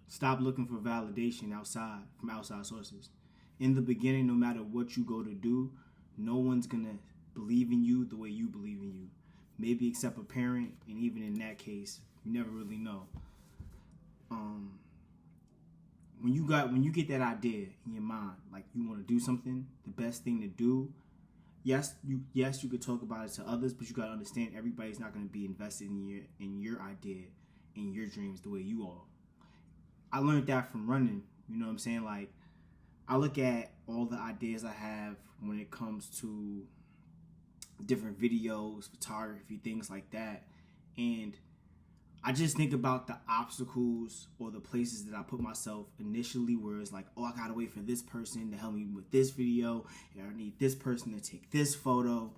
Stop looking for validation from outside sources. In the beginning, no matter what you go to do, no one's gonna believe in you the way you believe in you. Maybe except a parent, and even in that case, you never really know. Um, when you get that idea in your mind, like you want to do something, the best thing to do. Yes, you could talk about it to others, but you gotta understand everybody's not gonna be invested in your idea, in your dreams the way you are. I learned that from running. You know what I'm saying? Like I look at all the ideas I have when it comes to different videos, photography, things like that, and I just think about the obstacles or the places that I put myself initially where it's like, oh, I gotta wait for this person to help me with this video, and I need this person to take this photo.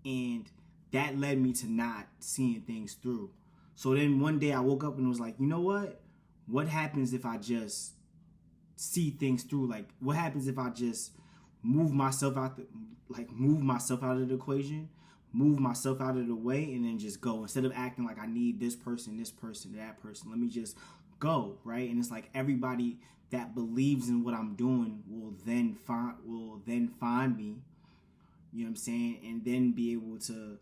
And that led me to not seeing things through. So then one day I woke up and was like, you know what? What happens if I just see things through? Like, what happens if I just move myself out of the equation, move myself out of the way, and then just go instead of acting like I need this person, that person. Let me just go, right? And it's like everybody that believes in what I'm doing will then find me. You know what I'm saying, and then be able to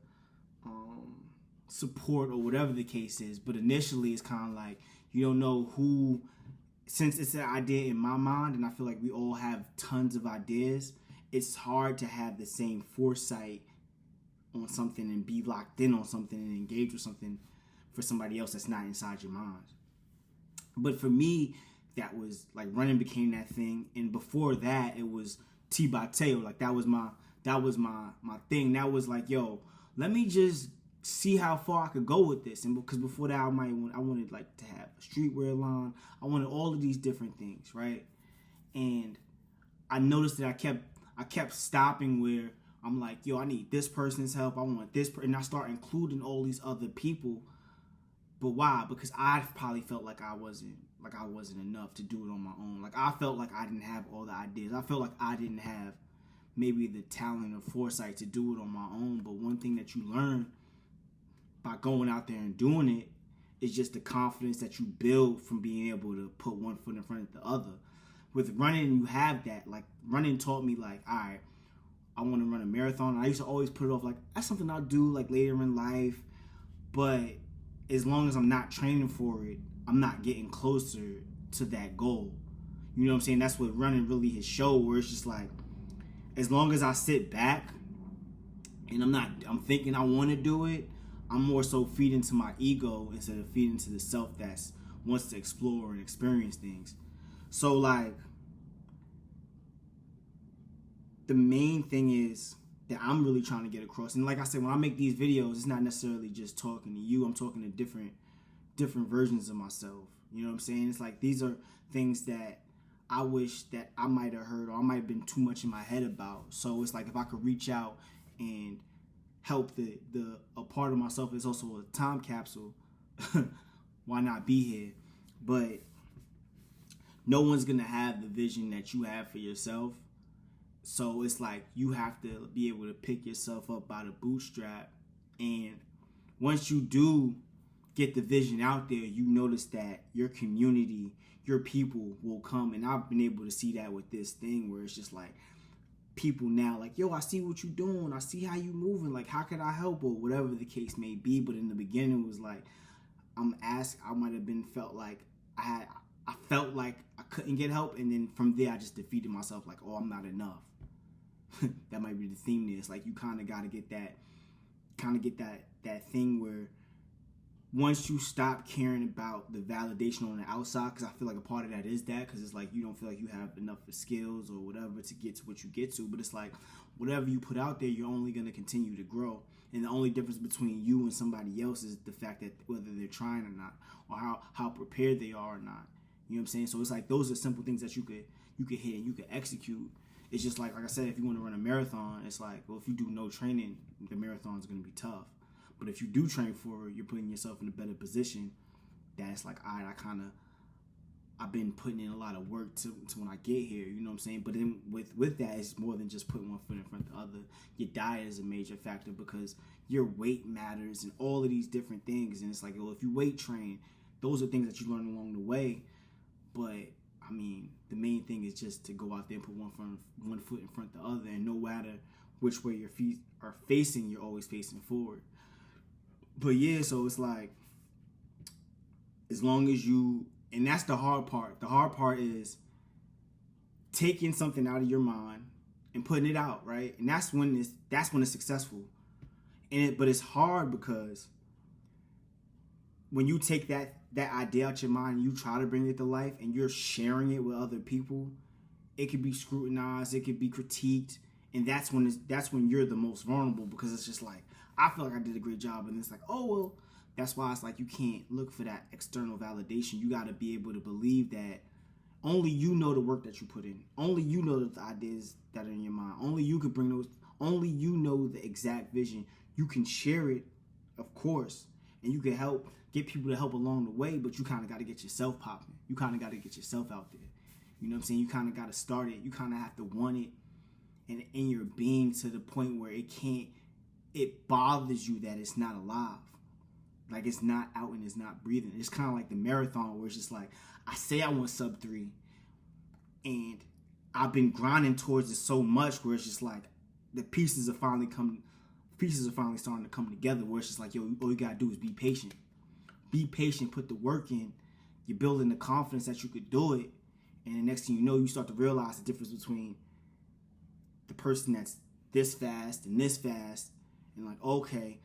support or whatever the case is. But initially, it's kind of like you don't know who. Since it's an idea in my mind, and I feel like we all have tons of ideas, it's hard to have the same foresight on something and be locked in on something and engage with something for somebody else that's not inside your mind. But for me, that was like running became that thing, and before that, it was T by Teo. Like that was my thing. That was like, yo, let me just see how far I could go with this. And because before that, I wanted like to have a streetwear line. I wanted all of these different things, right? And I noticed that I kept stopping where I'm like, yo, I need this person's help. I want this, and I start including all these other people. But why? Because I probably felt like I wasn't enough to do it on my own. Like I felt like I didn't have all the ideas. I felt like I didn't have maybe the talent or foresight to do it on my own. But one thing that you learn by going out there and doing it is just the confidence that you build from being able to put one foot in front of the other. With running, you have that. Like running taught me like, all right, I want to run a marathon. I used to always put it off like that's something I'll do like later in life. But as long as I'm not training for it, I'm not getting closer to that goal. You know what I'm saying? That's what running really has showed, where it's just like, as long as I sit back and I'm thinking I want to do it, I'm more so feeding to my ego instead of feeding to the self that wants to explore and experience things. So like, the main thing is that I'm really trying to get across. And like I said, when I make these videos, it's not necessarily just talking to you. I'm talking to different versions of myself. You know what I'm saying? It's like these are things that I wish that I might have heard or I might have been too much in my head about. So it's like if I could reach out and help a part of myself is also a time capsule. Why not be here? But no one's gonna have the vision that you have for yourself. So it's like you have to be able to pick yourself up by the bootstrap. And once you do get the vision out there, you notice that your community, your people will come. And I've been able to see that with this thing where it's just like people now like, yo, I see what you're doing. I see how you moving. Like, how can I help? Or whatever the case may be. But in the beginning, it was like, I might have been felt like I felt like I couldn't get help. And then from there, I just defeated myself like, oh, I'm not enough. That might be the theme there. It's like you kind of got to get that thing where once you stop caring about the validation on the outside, because I feel like a part of that is that, because it's like you don't feel like you have enough skills or whatever to get to what you get to, but it's like whatever you put out there, you're only going to continue to grow. And the only difference between you and somebody else is the fact that whether they're trying or not, or how prepared they are or not. You know what I'm saying? So it's like those are simple things that you could hit and you could execute. It's just like I said, if you want to run a marathon, it's like, well, if you do no training, the marathon is going to be tough. But if you do train for it, you're putting yourself in a better position. That's like, all right, I've been putting in a lot of work to when I get here, you know what I'm saying? But then with that, it's more than just putting one foot in front of the other. Your diet is a major factor because your weight matters and all of these different things. And it's like, well, if you weight train, those are things that you learn along the way. But I mean, the main thing is just to go out there and put one foot in front of the other, and no matter which way your feet are facing, you're always facing forward. But yeah, so it's like, as long as you, and that's the hard part. The hard part is taking something out of your mind and putting it out, right? And that's when it's successful. But it's hard because when you take that idea out your mind and you try to bring it to life and you're sharing it with other people, it could be scrutinized, it could be critiqued, and that's when you're the most vulnerable, because it's just like, I feel like I did a great job, and it's like, oh well. That's why it's like, you can't look for that external validation. You got to be able to believe that only you know the work that you put in. Only you know the ideas that are in your mind. Only you could bring those. Only you know the exact vision. You can share it, of course, and you can get people to help along the way, but you kind of got to get yourself popping. You kind of got to get yourself out there. You know what I'm saying? You kind of got to start it. You kind of have to want it and in your being to the point where it bothers you that it's not alive. Like, it's not out and it's not breathing. It's kind of like the marathon, where it's just like, I say I want sub 3, and I've been grinding towards it so much where it's just like the pieces are finally starting to come together, where it's just like, yo, all you gotta do is be patient. Be patient, put the work in. You're building the confidence that you could do it, and the next thing you know, you start to realize the difference between the person that's this fast, and like, okay,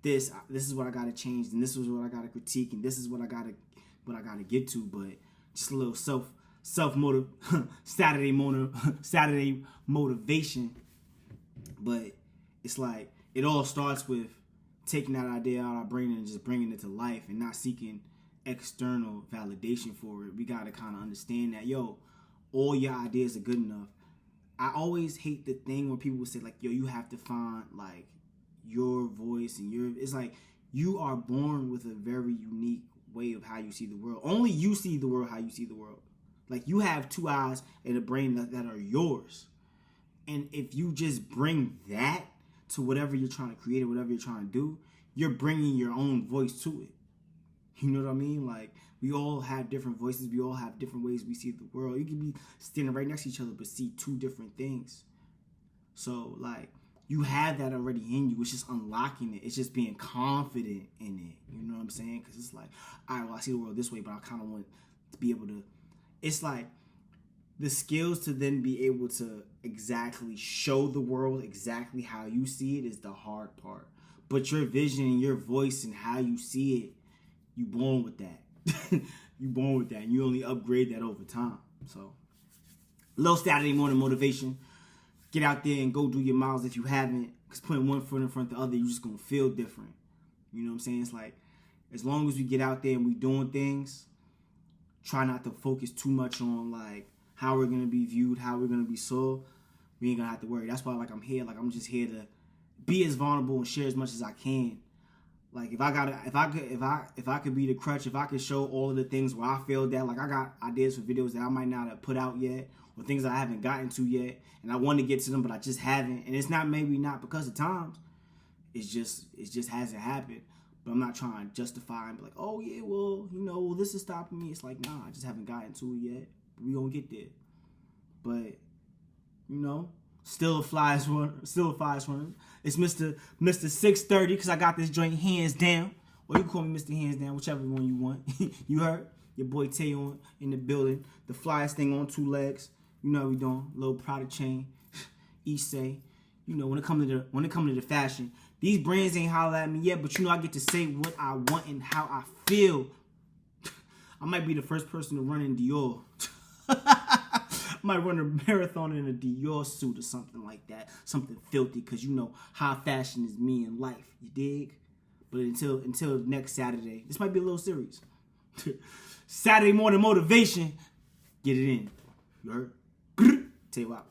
this is what I gotta change, and this is what I gotta critique, and this is what I gotta get to. But just a little Saturday motivation. But it's like, it all starts with taking that idea out of our brain and just bringing it to life, and not seeking external validation for it. We gotta kind of understand that, yo, all your ideas are good enough. I always hate the thing when people say like, yo, you have to find like your voice and it's like, you are born with a very unique way of how you see the world. Only you see the world how you see the world. Like, you have 2 eyes and a brain that are yours. And if you just bring that to whatever you're trying to create or whatever you're trying to do, you're bringing your own voice to it. You know what I mean? Like, we all have different voices. We all have different ways we see the world. You can be standing right next to each other but see 2 different things. So, like, you have that already in you. It's just unlocking it. It's just being confident in it. You know what I'm saying? Because it's like, all right, well, I see the world this way, but I kind of want to be able to... It's like the skills to then be able to exactly show the world exactly how you see it is the hard part. But your vision and your voice and how you see it, you born with that. You born with that. And you only upgrade that over time. So, little Saturday morning motivation. Get out there and go do your miles if you haven't. Because putting one foot in front of the other, you're just going to feel different. You know what I'm saying? It's like, as long as we get out there and we doing things, try not to focus too much on like how we're going to be viewed, how we're going to be saw. We ain't going to have to worry. That's why, like, I'm here. Like, I'm just here to be as vulnerable and share as much as I can. Like, if I could be the crutch, if I could show all of the things where I failed at, like, I got ideas for videos that I might not have put out yet, or things I haven't gotten to yet, and I want to get to them, but I just haven't. And it's maybe not because of times. It just hasn't happened. But I'm not trying to justify and be like, oh yeah, well, this is stopping me. It's like, nah, I just haven't gotten to it yet. But we gonna get there. But still a flies runner. It's Mr. 630 because I got this joint hands down. Or you can call me Mr. Hands Down, whichever one you want. You heard? Your boy Tayon in the building. The flyest thing on 2 legs. You know what we doing. Little product chain. Each say. When it comes to the fashion. These brands ain't holler at me yet, but I get to say what I want and how I feel. I might be the first person to run in Dior. I might run a marathon in a Dior suit or something like that. Something filthy, because high fashion is me in life. You dig? But until next Saturday, this might be a little series. Saturday morning motivation. Get it in. You heard? Tell you what.